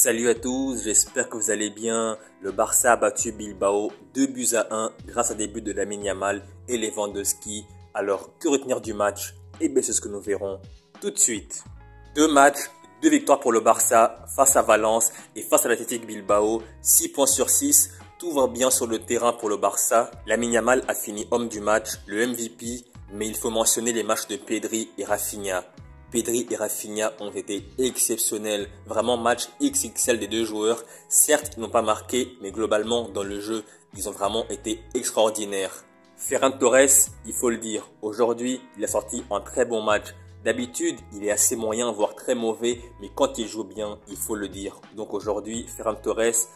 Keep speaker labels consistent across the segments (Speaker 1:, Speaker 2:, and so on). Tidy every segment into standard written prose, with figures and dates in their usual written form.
Speaker 1: Salut à tous, j'espère que vous allez bien. Le Barça a battu Bilbao 2 buts à 1 grâce à des buts de Lamine Yamal et Lewandowski. Alors, que retenir du match? Eh bien, c'est ce que nous verrons tout de suite. 2 matchs, 2 victoires pour le Barça face à Valence et face à l'Athletic Bilbao. 6 points sur 6, tout va bien sur le terrain pour le Barça. Lamine Yamal a fini homme du match, le MVP, mais il faut mentionner les matchs de Pedri et Rafinha. Pedri et Rafinha ont été exceptionnels. Vraiment match XXL des deux joueurs. Certes, ils n'ont pas marqué, mais globalement, dans le jeu, ils ont vraiment été extraordinaires. Ferran Torres, il faut le dire, aujourd'hui, il a sorti un très bon match. D'habitude, il est assez moyen, voire très mauvais, mais quand il joue bien, il faut le dire. Donc aujourd'hui, Ferran Torres,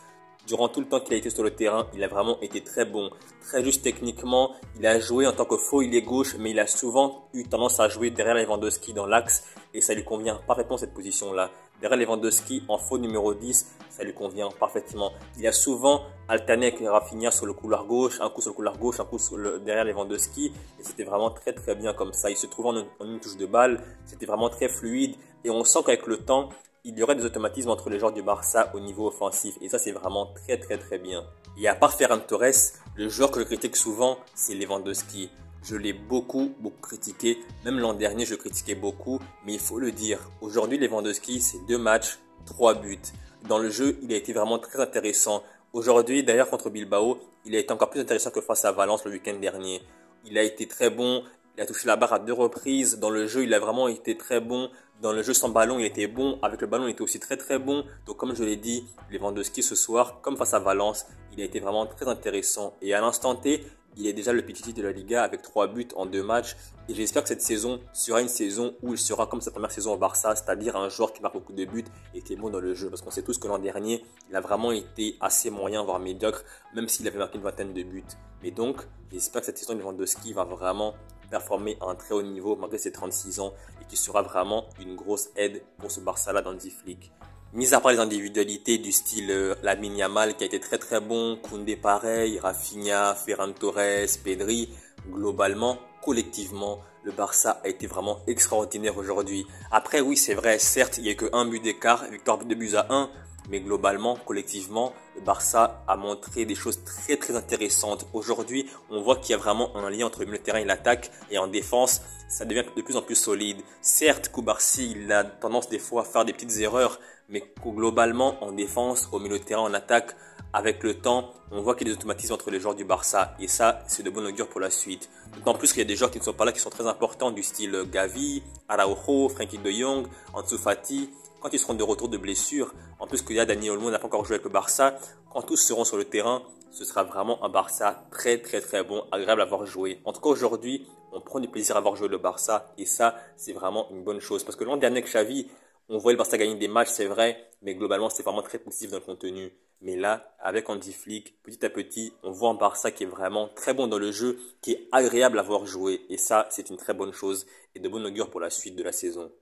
Speaker 1: durant tout le temps qu'il a été sur le terrain, il a vraiment été très bon, très juste techniquement. Il a joué en tant que faux ailier gauche, mais il a souvent eu tendance à jouer derrière Lewandowski dans l'axe et ça lui convient parfaitement cette position-là. Derrière Lewandowski en faux numéro 10, ça lui convient parfaitement. Il a souvent alterné avec Rafinha sur le couloir gauche, un coup sur le couloir gauche, un coup derrière Lewandowski et c'était vraiment très très bien comme ça. Il se trouvait en une touche de balle, c'était vraiment très fluide et on sent qu'avec le temps, il y aurait des automatismes entre les joueurs du Barça au niveau offensif. Et ça, c'est vraiment très très très bien. Et à part Ferran Torres, le joueur que je critique souvent, c'est Lewandowski. Je l'ai beaucoup critiqué. Même l'an dernier, je le critiquais beaucoup. Mais il faut le dire, aujourd'hui, Lewandowski, c'est 2 matchs, 3 buts. Dans le jeu, il a été vraiment très intéressant. Aujourd'hui, d'ailleurs, contre Bilbao, il a été encore plus intéressant que face à Valence le week-end dernier. Il a été très bon. Il a touché la barre à 2 reprises. Dans le jeu, il a vraiment été très bon. Dans le jeu sans ballon, il était bon. Avec le ballon, il était aussi très très bon. Donc comme je l'ai dit, Lewandowski ce soir, comme face à Valence, il a été vraiment très intéressant. Et à l'instant T, il est déjà le Pichichi de la Liga avec 3 buts en 2 matchs. Et j'espère que cette saison sera une saison où il sera comme sa première saison au Barça, c'est-à-dire un joueur qui marque beaucoup de buts et qui est bon dans le jeu. Parce qu'on sait tous que l'an dernier, il a vraiment été assez moyen, voire médiocre, même s'il avait marqué une vingtaine de buts. Mais donc, j'espère que cette saison, Lewandowski va vraiment performer à un très haut niveau malgré ses 36 ans et qui sera vraiment une grosse aide pour ce Barça-là dans le Flick. Mis à part les individualités du style Lamine Yamal qui a été très très bon, Koundé pareil, Rafinha, Ferran Torres, Pedri, globalement, collectivement, le Barça a été vraiment extraordinaire aujourd'hui. Après oui c'est vrai, certes il n'y a que un but d'écart, victoire de 2 buts à 1, mais globalement, collectivement, le Barça a montré des choses très très intéressantes. Aujourd'hui, on voit qu'il y a vraiment un lien entre le milieu de terrain et l'attaque. Et en défense, ça devient de plus en plus solide. Certes, Koubarsi, il a tendance des fois à faire des petites erreurs. Mais globalement, en défense, au milieu de terrain, en attaque, avec le temps, on voit qu'il y a des automatismes entre les joueurs du Barça. Et ça, c'est de bon augure pour la suite. D'autant plus qu'il y a des joueurs qui ne sont pas là, qui sont très importants, du style Gavi, Araujo, Frenkie de Jong, Ansu Fati. Quand ils seront de retour de blessure, en plus que Dani Olmo n'a pas encore joué avec le Barça, quand tous seront sur le terrain, ce sera vraiment un Barça très très très bon, agréable à voir jouer. En tout cas aujourd'hui, on prend du plaisir à voir jouer le Barça et ça, c'est vraiment une bonne chose. Parce que l'an dernier avec Xavi, on voyait le Barça gagner des matchs, c'est vrai, mais globalement c'est vraiment très positif dans le contenu. Mais là, avec Hansi Flick, petit à petit, on voit un Barça qui est vraiment très bon dans le jeu, qui est agréable à voir jouer. Et ça, c'est une très bonne chose et de bon augure pour la suite de la saison.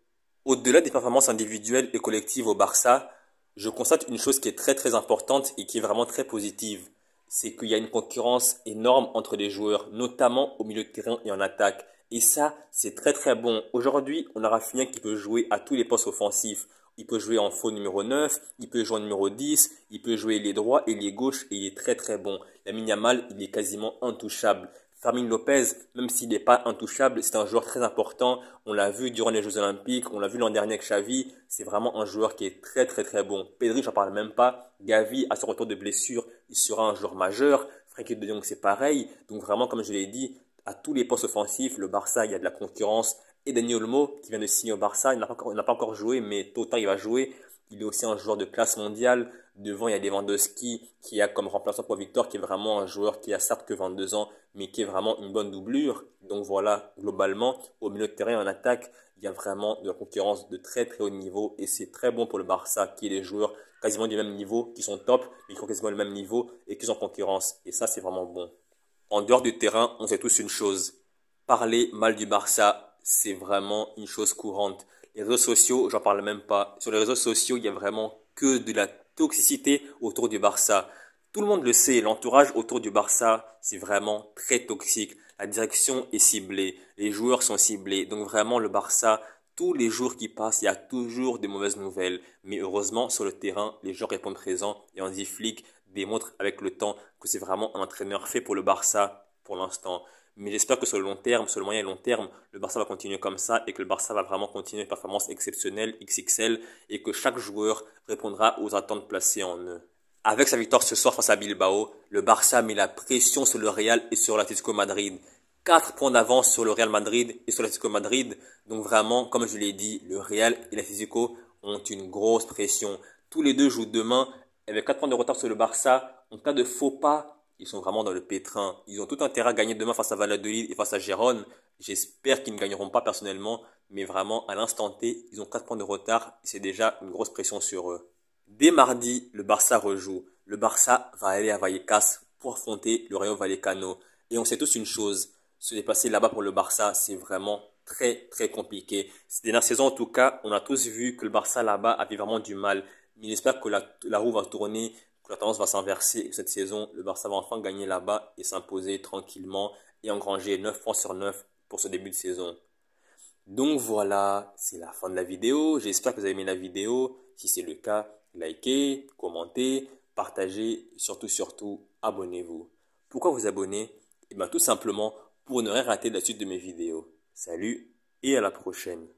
Speaker 1: Au-delà des performances individuelles et collectives au Barça, je constate une chose qui est très très importante et qui est vraiment très positive. C'est qu'il y a une concurrence énorme entre les joueurs, notamment au milieu de terrain et en attaque. Et ça, c'est très très bon. Aujourd'hui, on a Rafinha qui peut jouer à tous les postes offensifs. Il peut jouer en faux numéro 9, il peut jouer en numéro 10, il peut jouer les droits et les gauches et il est très très bon. Lamine Yamal, il est quasiment intouchable. Fermin Lopez, même s'il n'est pas intouchable, c'est un joueur très important. On l'a vu durant les Jeux Olympiques, on l'a vu l'an dernier avec Xavi. C'est vraiment un joueur qui est très très très bon. Pedri, j'en parle même pas. Gavi, à son retour de blessure, il sera un joueur majeur. Frenkie de Jong, c'est pareil. Donc vraiment, comme je l'ai dit, à tous les postes offensifs, le Barça, il y a de la concurrence. Et Dani Olmo, qui vient de signer au Barça, il n'a pas encore joué, mais tôt ou tard, il va jouer. Il est aussi un joueur de classe mondiale. Devant, il y a Lewandowski qui a comme remplaçant pour Victor, qui est vraiment un joueur qui a certes que 22 ans, mais qui est vraiment une bonne doublure. Donc voilà, globalement, au milieu de terrain et en attaque, il y a vraiment de la concurrence de très très haut niveau et c'est très bon pour le Barça qui est des joueurs quasiment du même niveau, qui sont top, mais qui ont quasiment le même niveau et qui sont en concurrence. Et ça, c'est vraiment bon. En dehors du terrain, on sait tous une chose. Parler mal du Barça, c'est vraiment une chose courante. Les réseaux sociaux, j'en parle même pas. Sur les réseaux sociaux, il y a vraiment que de la toxicité autour du Barça. Tout le monde le sait, l'entourage autour du Barça, c'est vraiment très toxique. La direction est ciblée, les joueurs sont ciblés. Donc vraiment, le Barça Tous les jours qui passent, il y a toujours des mauvaises nouvelles. Mais heureusement, sur le terrain, les gens répondent présents et Hansi Flick démontre avec le temps que c'est vraiment un entraîneur fait pour le Barça pour l'instant. Mais j'espère que sur le long terme, sur le moyen et long terme, le Barça va continuer comme ça et que le Barça va vraiment continuer une performance exceptionnelle, XXL, et que chaque joueur répondra aux attentes placées en eux. Avec sa victoire ce soir face à Bilbao, le Barça met la pression sur le Real et sur l'Atlético Madrid. 4 points d'avance sur le Real Madrid et sur l'Atlético Madrid. Donc vraiment, comme je l'ai dit, le Real et l'Atlético ont une grosse pression. Tous les deux jouent demain avec 4 points de retard sur le Barça. En cas de faux pas, ils sont vraiment dans le pétrin. Ils ont tout intérêt à gagner demain face à Valladolid et face à Gérone. J'espère qu'ils ne gagneront pas personnellement, mais vraiment à l'instant T, ils ont 4 points de retard et c'est déjà une grosse pression sur eux. Dès mardi, le Barça rejoue. Le Barça va aller à Vallecas pour affronter le Rayo Vallecano. Et on sait tous une chose, se déplacer là-bas pour le Barça, c'est vraiment très très compliqué. Ces dernières saisons, en tout cas, on a tous vu que le Barça là-bas avait vraiment du mal. Mais j'espère que la roue va tourner, que la tendance va s'inverser. Et cette saison, le Barça va enfin gagner là-bas et s'imposer tranquillement et engranger 9 points sur 9 pour ce début de saison. Donc voilà, c'est la fin de la vidéo. J'espère que vous avez aimé la vidéo. Si c'est le cas, likez, commentez, partagez et surtout, abonnez-vous. Pourquoi vous abonner? Eh bien tout simplement pour ne rien rater de la suite de mes vidéos. Salut et à la prochaine.